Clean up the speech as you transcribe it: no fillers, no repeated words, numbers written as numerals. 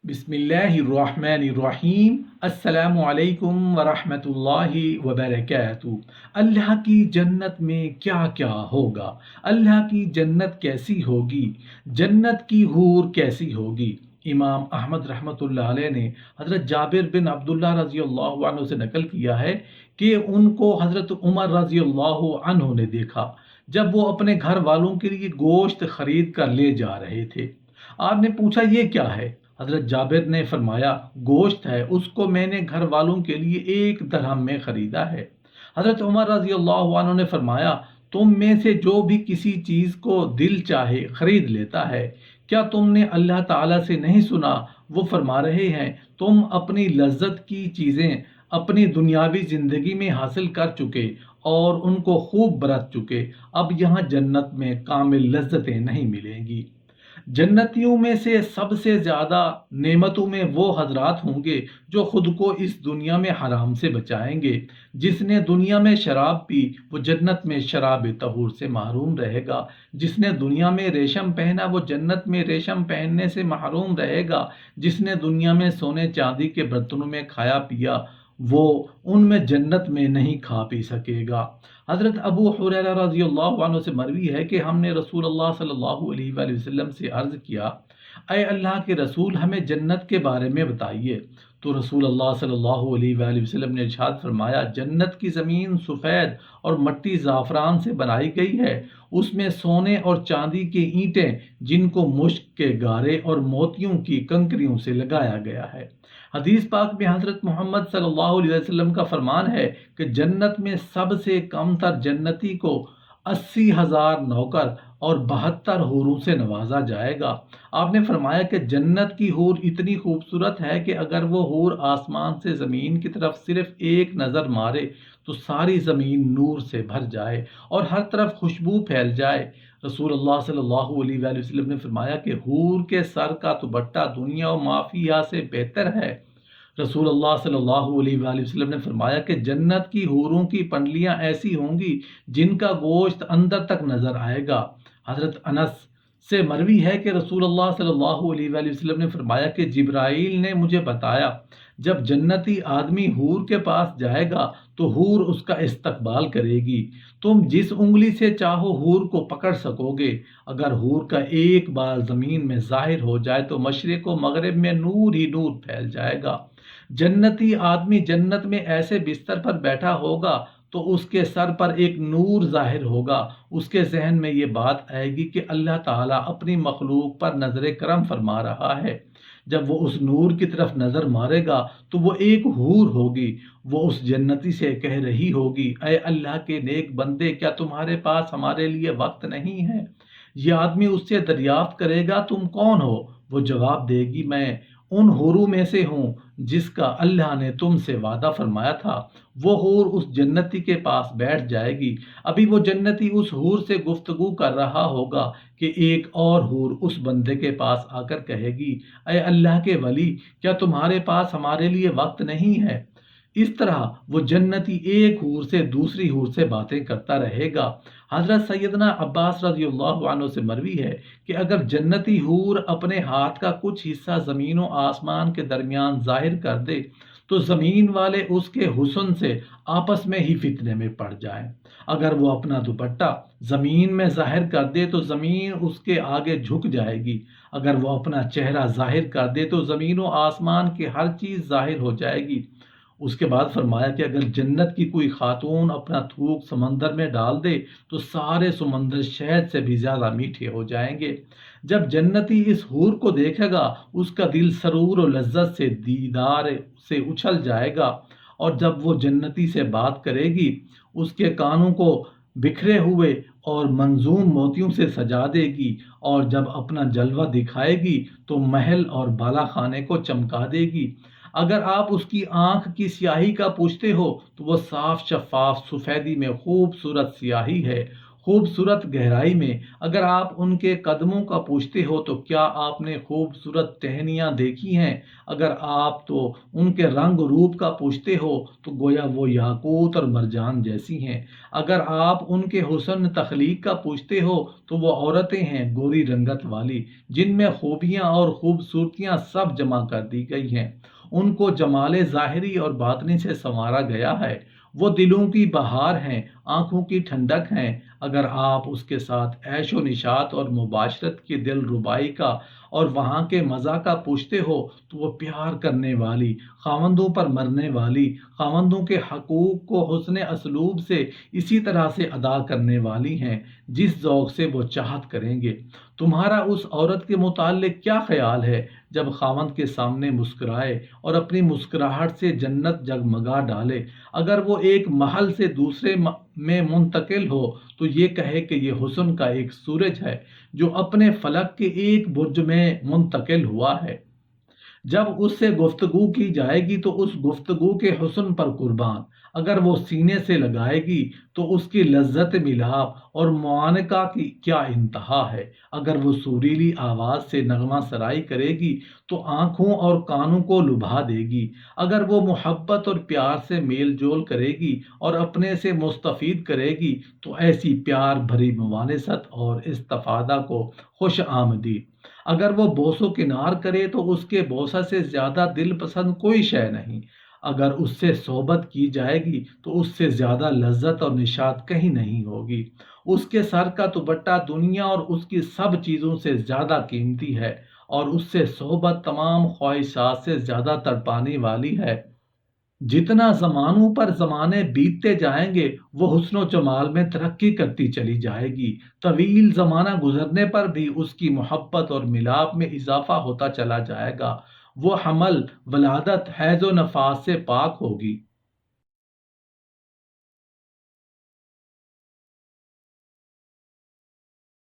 بسم اللہ الرحمن الرحیم۔ السلام علیکم ورحمۃ اللہ وبرکاتہ۔ اللہ کی جنت میں کیا کیا ہوگا؟ اللہ کی جنت کیسی ہوگی؟ جنت کی حور کیسی ہوگی؟ امام احمد رحمۃ اللہ علیہ نے حضرت جابر بن عبداللہ رضی اللہ عنہ سے نقل کیا ہے کہ ان کو حضرت عمر رضی اللہ عنہ نے دیکھا جب وہ اپنے گھر والوں کے لیے گوشت خرید کر لے جا رہے تھے۔ آپ نے پوچھا یہ کیا ہے؟ حضرت جابر نے فرمایا گوشت ہے، اس کو میں نے گھر والوں کے لیے 1 درہم میں خریدا ہے۔ حضرت عمر رضی اللہ عنہ نے فرمایا تم میں سے جو بھی کسی چیز کو دل چاہے خرید لیتا ہے، کیا تم نے اللہ تعالیٰ سے نہیں سنا؟ وہ فرما رہے ہیں تم اپنی لذت کی چیزیں اپنی دنیاوی زندگی میں حاصل کر چکے اور ان کو خوب برت چکے، اب یہاں جنت میں کامل لذتیں نہیں ملیں گی۔ جنتیوں میں سے سب سے زیادہ نعمتوں میں وہ حضرات ہوں گے جو خود کو اس دنیا میں حرام سے بچائیں گے۔ جس نے دنیا میں شراب پی وہ جنت میں شراب طہور سے محروم رہے گا۔ جس نے دنیا میں ریشم پہنا وہ جنت میں ریشم پہننے سے محروم رہے گا۔ جس نے دنیا میں سونے چاندی کے برتنوں میں کھایا پیا وہ ان میں جنت میں نہیں کھا پی سکے گا۔ حضرت ابو ہریرہ رضی اللہ عنہ سے مروی ہے کہ ہم نے رسول اللہ صلی اللہ علیہ وآلہ وسلم سے عرض کیا، اے اللہ کے رسول ہمیں جنت کے بارے میں بتائیے۔ تو رسول اللہ صلی اللہ علیہ وآلہ وسلم نے ارشاد فرمایا جنت کی زمین سفید اور مٹی زعفران سے بنائی گئی ہے، اس میں سونے اور چاندی کی اینٹیں جن کو مشک کے گارے اور موتیوں کی کنکریوں سے لگایا گیا ہے۔ حدیث پاک میں حضرت محمد صلی اللہ علیہ وسلم کا فرمان ہے کہ جنت میں سب سے کم تر جنتی کو 80,000 نوکر اور 72 حوروں سے نوازا جائے گا۔ آپ نے فرمایا کہ جنت کی حور اتنی خوبصورت ہے کہ اگر وہ حور آسمان سے زمین کی طرف صرف ایک نظر مارے تو ساری زمین نور سے بھر جائے اور ہر طرف خوشبو پھیل جائے۔ رسول اللہ صلی اللہ علیہ وآلہ وسلم نے فرمایا کہ حور کے سر کا دوپٹہ دنیا و ما فیہا سے بہتر ہے۔ رسول اللہ صلی اللہ علیہ وآلہ وسلم نے فرمایا کہ جنت کی حوروں کی پنڈلیاں ایسی ہوں گی جن کا گوشت اندر تک نظر آئے گا۔ حضرت انس سے مروی ہے کہ رسول اللہ صلی اللہ علیہ وآلہ وسلم نے فرمایا کہ جبرائیل نے مجھے بتایا جب جنتی آدمی حور کے پاس جائے گا تو حور اس کا استقبال کرے گی، تم جس انگلی سے چاہو حور کو پکڑ سکو گے۔ اگر حور کا ایک بال زمین میں ظاہر ہو جائے تو مشرق و مغرب میں نور ہی نور پھیل جائے گا۔ جنتی آدمی جنت میں ایسے بستر پر بیٹھا ہوگا تو اس کے سر پر ایک نور ظاہر ہوگا۔ اس کے ذہن میں یہ بات آئے گی کہ اللہ تعالیٰ اپنی مخلوق پر نظر کرم فرما رہا ہے۔ جب وہ اس نور کی طرف نظر مارے گا تو وہ ایک حور ہوگی، وہ اس جنتی سے کہہ رہی ہوگی اے اللہ کے نیک بندے کیا تمہارے پاس ہمارے لیے وقت نہیں ہے؟ یہ آدمی اس سے دریافت کرے گا تم کون ہو؟ وہ جواب دے گی میں ان حوروں میں سے ہوں جس کا اللہ نے تم سے وعدہ فرمایا تھا۔ وہ حور اس جنتی کے پاس بیٹھ جائے گی، ابھی وہ جنتی اس حور سے گفتگو کر رہا ہوگا کہ ایک اور حور اس بندے کے پاس آ کر کہے گی اے اللہ کے ولی کیا تمہارے پاس ہمارے لیے وقت نہیں ہے؟ اس طرح وہ جنتی ایک حور سے دوسری حور سے باتیں کرتا رہے گا۔ حضرت سیدنا عباس رضی اللہ عنہ سے مروی ہے کہ اگر جنتی حور اپنے ہاتھ کا کچھ حصہ زمین و آسمان کے درمیان ظاہر کر دے تو زمین والے اس کے حسن سے آپس میں ہی فتنے میں پڑ جائیں۔ اگر وہ اپنا دوپٹہ زمین میں ظاہر کر دے تو زمین اس کے آگے جھک جائے گی۔ اگر وہ اپنا چہرہ ظاہر کر دے تو زمین و آسمان کی ہر چیز ظاہر ہو جائے گی۔ اس کے بعد فرمایا کہ اگر جنت کی کوئی خاتون اپنا تھوک سمندر میں ڈال دے تو سارے سمندر شہد سے بھی زیادہ میٹھے ہو جائیں گے۔ جب جنتی اس حور کو دیکھے گا اس کا دل سرور و لذت سے دیدار سے اچھل جائے گا، اور جب وہ جنتی سے بات کرے گی اس کے کانوں کو بکھرے ہوئے اور منظوم موتیوں سے سجا دے گی، اور جب اپنا جلوہ دکھائے گی تو محل اور بالا خانے کو چمکا دے گی۔ اگر آپ اس کی آنکھ کی سیاہی کا پوچھتے ہو تو وہ صاف شفاف سفیدی میں خوبصورت سیاہی ہے، خوبصورت گہرائی میں اگر آپ ان کے قدموں کا پوچھتے ہو تو کیا آپ نے خوبصورت ٹہنیاں دیکھی ہیں؟ اگر آپ تو ان کے رنگ روپ کا پوچھتے ہو تو گویا وہ یاقوت اور مرجان جیسی ہیں۔ اگر آپ ان کے حسن تخلیق کا پوچھتے ہو تو وہ عورتیں ہیں گوری رنگت والی، جن میں خوبیاں اور خوبصورتیاں سب جمع کر دی گئی ہیں۔ ان کو جمال ظاہری اور باطنی سے سنوارا گیا ہے۔ وہ دلوں کی بہار ہیں، آنکھوں کی ٹھنڈک ہیں۔ اگر آپ اس کے ساتھ عیش و نشاط اور مباشرت کی دل ربائی کا اور وہاں کے مزہ کا پوچھتے ہو تو وہ پیار کرنے والی، خاوندوں پر مرنے والی، خاوندوں کے حقوق کو حسن اسلوب سے اسی طرح سے ادا کرنے والی ہیں جس ذوق سے وہ چاہت کریں گے۔ تمہارا اس عورت کے متعلق کیا خیال ہے جب خاوند کے سامنے مسکرائے اور اپنی مسکراہٹ سے جنت جگمگا ڈالے؟ اگر وہ ایک محل سے دوسرے میں منتقل ہو تو یہ کہے کہ یہ حسن کا ایک سورج ہے جو اپنے فلک کے ایک برج میں منتقل ہوا ہے۔ جب اس سے گفتگو کی جائے گی تو اس گفتگو کے حسن پر قربان، اگر وہ سینے سے لگائے گی تو اس کی لذت ملاب اور معانقہ کی کیا انتہا ہے۔ اگر وہ سریلی آواز سے نغمہ سرائی کرے گی تو آنکھوں اور کانوں کو لبھا دے گی۔ اگر وہ محبت اور پیار سے میل جول کرے گی اور اپنے سے مستفید کرے گی تو ایسی پیار بھری موانست اور استفادہ کو خوش آمدید۔ اگر وہ بوس و کنار کرے تو اس کے بوسہ سے زیادہ دل پسند کوئی شے نہیں۔ اگر اس سے صحبت کی جائے گی تو اس سے زیادہ لذت اور نشاط کہیں نہیں ہوگی۔ اس کے سر کا دوپٹہ دنیا اور اس کی سب چیزوں سے زیادہ قیمتی ہے، اور اس سے صحبت تمام خواہشات سے زیادہ تڑپانے والی ہے۔ جتنا زمانوں پر زمانے بیتتے جائیں گے وہ حسن و جمال میں ترقی کرتی چلی جائے گی۔ طویل زمانہ گزرنے پر بھی اس کی محبت اور ملاپ میں اضافہ ہوتا چلا جائے گا۔ وہ حمل، ولادت، حیض و نفاس سے پاک ہوگی۔